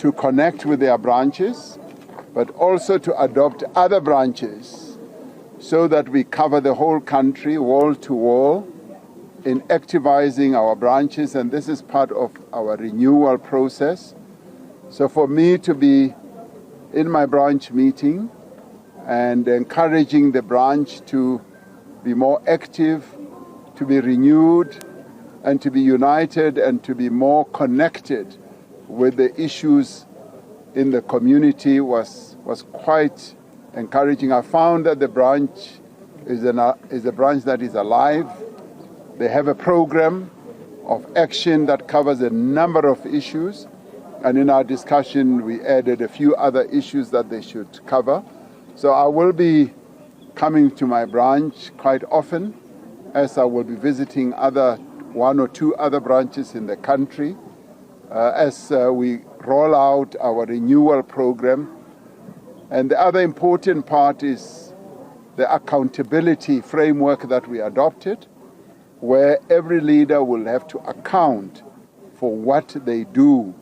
to connect with their branches, but also to adopt other branches so that we cover the whole country wall to wall in activizing our branches, and this is part of our renewal process. So for me to be in my branch meeting and encouraging the branch to be more active, to be renewed, and to be united and to be more connected with the issues in the community was quite encouraging. I found that the branch is a branch that is alive. They have a program of action that covers a number of issues, and in our discussion we added a few other issues that they should cover. So I will be coming to my branch quite often, as I will be visiting one or two other branches in the country as we roll out our renewal program. And the other important part is the accountability framework that we adopted, where every leader will have to account for what they do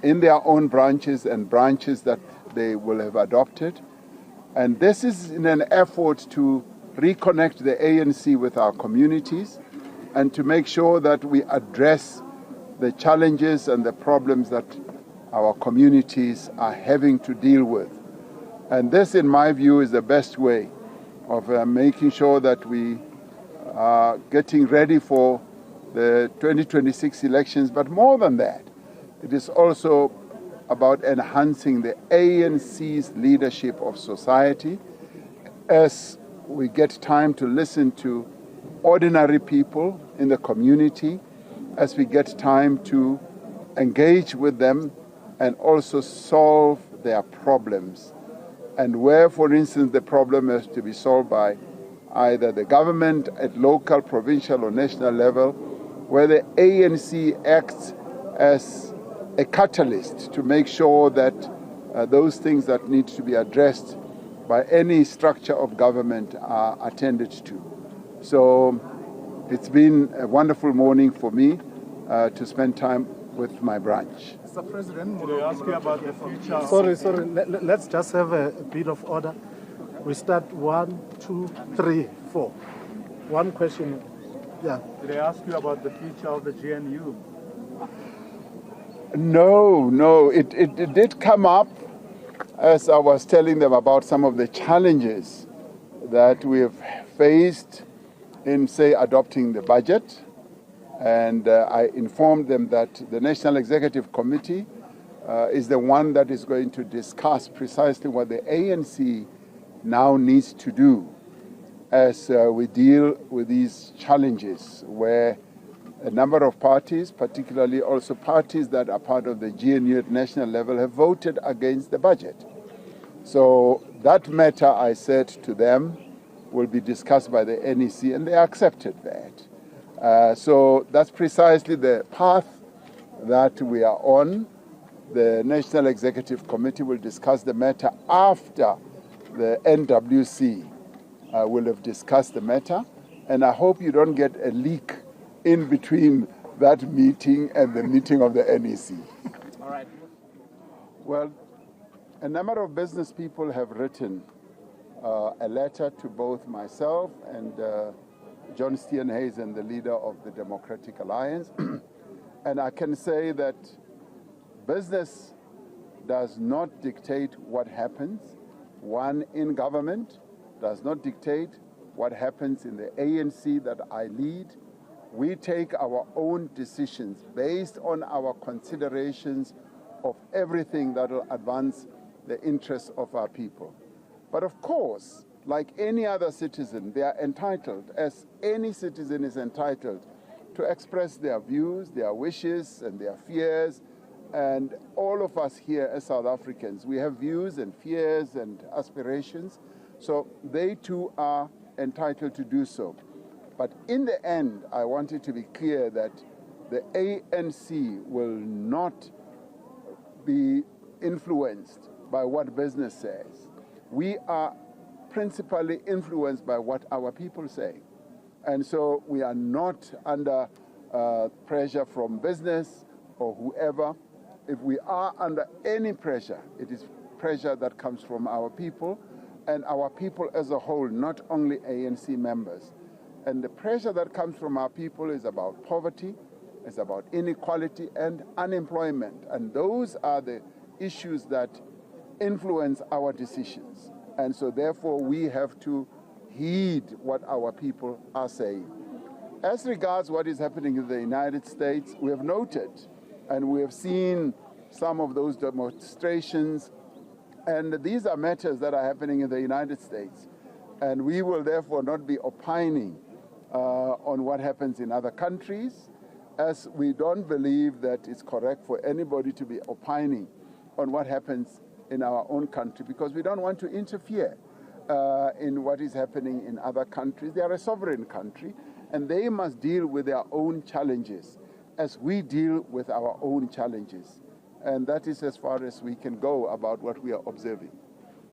in their own branches and branches that they will have adopted. And this is in an effort to reconnect the ANC with our communities and to make sure that we address the challenges and the problems that our communities are having to deal with. And this, in my view, is the best way of making sure that we are getting ready for the 2026 elections. But more than that, it is also about enhancing the ANC's leadership of society as we get time to listen to ordinary people in the community, as we get time to engage with them and also solve their problems. And where, for instance, the problem has to be solved by either the government at local, provincial or national level, where the ANC acts as a catalyst to make sure that those things that need to be addressed by any structure of government are attended to. So it's been a wonderful morning for me to spend time with my branch. Mr. President, can I ask you about the future? Sorry. Let's just have a bit of order. We start 1, 2, 3, 4. One question. Yeah. Did I ask you about the future of the GNU? No. It did come up as I was telling them about some of the challenges that we have faced in, say, adopting the budget. And I informed them that the National Executive Committee is the one that is going to discuss precisely what the ANC now needs to do as we deal with these challenges, where a number of parties, particularly also parties that are part of the GNU at national level, have voted against the budget. So that matter, I said to them, will be discussed by the NEC, and they accepted that. So that's precisely the path that we are on. The National Executive Committee will discuss the matter after the NWC will have discussed the matter, and I hope you don't get a leak in between that meeting and the meeting of the NEC. All right. Well, a number of business people have written a letter to both myself and John Steenhuisen, the leader of the Democratic Alliance. And I can say that business does not dictate what happens. One in government does not dictate what happens in the ANC that I lead. We take our own decisions based on our considerations of everything that will advance the interests of our people. But of course, like any other citizen, they are entitled, as any citizen is entitled, to express their views, their wishes, and their fears. And all of us here as South Africans, we have views and fears and aspirations. So they too are entitled to do so. But in the end, I want it to be clear that the ANC will not be influenced by what business says. We are principally influenced by what our people say. And so we are not under pressure from business or whoever. if we are under any pressure, it is pressure that comes from our people, and our people as a whole, not only ANC members. And the pressure that comes from our people is about poverty, it's about inequality and unemployment. And those are the issues that influence our decisions. And so therefore we have to heed what our people are saying. As regards what is happening in the United States, we have noted and we have seen some of those demonstrations, and these are matters that are happening in the United States. And we will therefore not be opining on what happens in other countries, as we don't believe that it's correct for anybody to be opining on what happens in our own country, because we don't want to interfere in what is happening in other countries. They are a sovereign country, and they must deal with their own challenges as we deal with our own challenges. And that is as far as we can go about what we are observing.